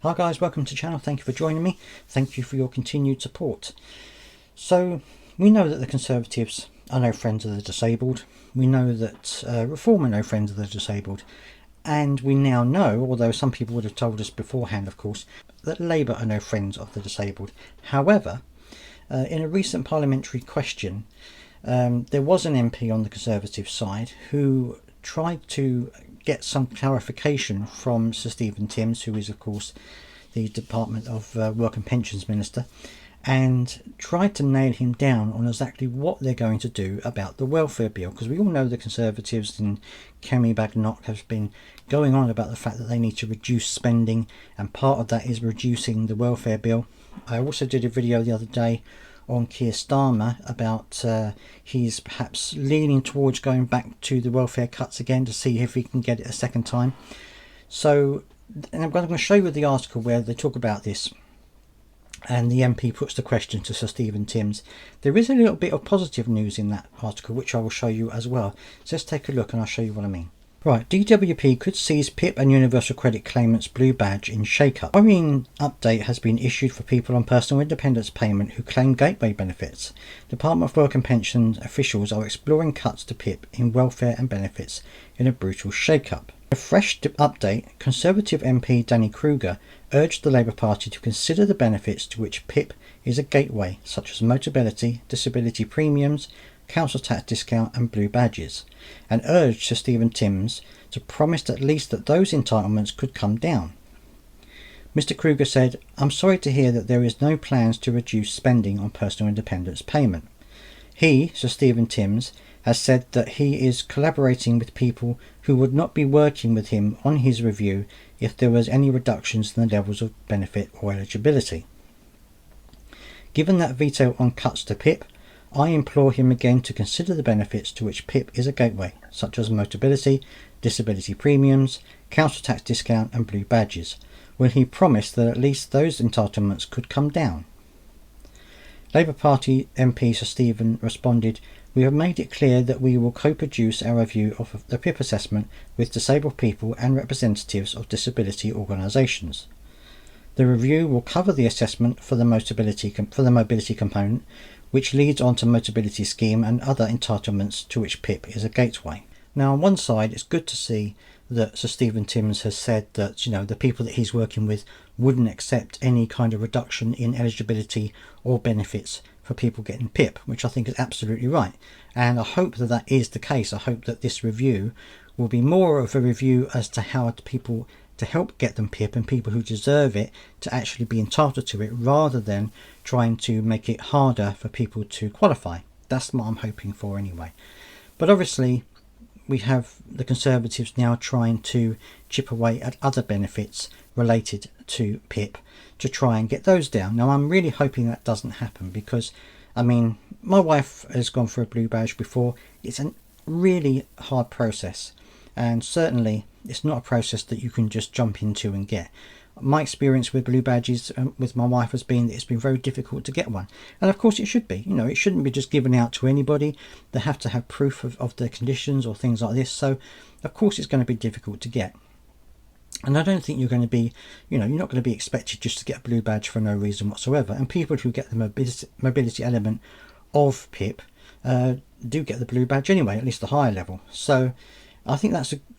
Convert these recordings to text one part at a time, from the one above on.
Hi guys, welcome to the channel. Thank you for joining me. Thank you for your continued support. So we know that the Conservatives are no friends of the disabled. We know that Reform are no friends of the disabled. And we now know, although some people would have told us beforehand of course, that Labour are no friends of the disabled. However, in a recent parliamentary question, there was an MP on the Conservative side who tried to get some clarification from Sir Stephen Timms, who is of course the Department of Work and Pensions Minister, and tried to nail him down on exactly what they're going to do about the welfare bill, because we all know the Conservatives and Kemi Badenoch have been going on about the fact that they need to reduce spending, and part of that is reducing the welfare bill. I also did a video the other day on Keir Starmer about he's perhaps leaning towards going back to the welfare cuts again to see if he can get it a second time. So, and I'm going to show you the article where they talk about this, and the MP puts the question to Sir Stephen Timms. There is a little bit of positive news in that article which I will show you as well. So let's take a look and I'll show you what I mean. Right, DWP could seize PIP and Universal Credit claimants' blue badge in shake-up. Worrying update has been issued for people on personal independence payment who claim gateway benefits. Department of Work and Pensions officials are exploring cuts to PIP in welfare and benefits in a brutal shake-up. In a fresh update, Conservative MP Danny Kruger urged the Labour Party to consider the benefits to which PIP is a gateway, such as Motability, disability premiums, council tax discount and blue badges, and urged Sir Stephen Timms to promise at least that those entitlements could come down. Mr Kruger said, "I'm sorry to hear that there is no plans to reduce spending on personal independence payment." He, Sir Stephen Timms, has said that he is collaborating with people who would not be working with him on his review if there was any reductions in the levels of benefit or eligibility. Given that veto on cuts to PIP, I implore him again to consider the benefits to which PIP is a gateway, such as Motability, disability premiums, council tax discount and blue badges, when he promised that at least those entitlements could come down. Labour Party MP Sir Stephen responded, "We have made it clear that we will co-produce our review of the PIP assessment with disabled people and representatives of disability organisations. The review will cover the assessment for the mobility component, which leads on to Motability scheme and other entitlements to which PIP is a gateway." Now, on one side, it's good to see that Sir Stephen Timms has said that, the people that he's working with wouldn't accept any kind of reduction in eligibility or benefits for people getting PIP, which I think is absolutely right. And I hope that that is the case. I hope that this review will be more of a review as to how people to help get them PIP and people who deserve it to actually be entitled to it, rather than trying to make it harder for people to qualify. That's what I'm hoping for anyway. But obviously we have the Conservatives now trying to chip away at other benefits related to PIP to try and get those down. Now I'm really hoping that doesn't happen, because my wife has gone for a blue badge before. It's a really hard process, and certainly it's not a process that you can just jump into and get. My experience with blue badges with my wife has been that it's been very difficult to get one, and of course it should be. It shouldn't be just given out to anybody. They have to have proof of their conditions or things like this, so of course it's going to be difficult to get. And I don't think you're going to be, you're not going to be expected just to get a blue badge for no reason whatsoever. And people who get the mobility element of PIP do get the blue badge anyway, at least the higher level. So I think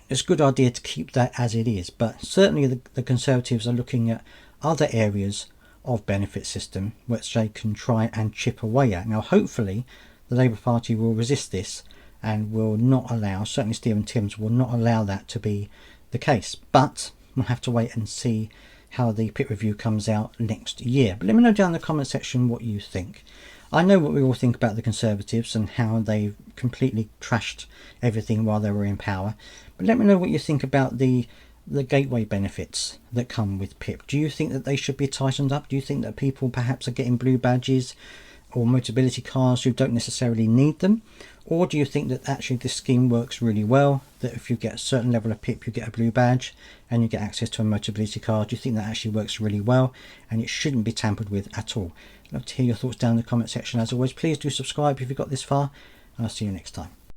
it's a good idea to keep that as it is. But certainly the Conservatives are looking at other areas of benefit system which they can try and chip away at. Now hopefully the Labour Party will resist this and will not allow, certainly Stephen Timms will not allow that to be the case. But we'll have to wait and see how the PIP review comes out next year. But let me know down in the comment section what you think. I know what we all think about the Conservatives and how they completely trashed everything while they were in power. But let me know what you think about the gateway benefits that come with PIP. Do you think that they should be tightened up? Do you think that people perhaps are getting blue badges or Motability cards who don't necessarily need them? Or do you think that actually this scheme works really well, that if you get a certain level of PIP you get a blue badge and you get access to a Motability card? Do you think that actually works really well and it shouldn't be tampered with at all? I'd love to hear your thoughts down in the comment section. As always, please do subscribe if you've got this far, and I'll see you next time.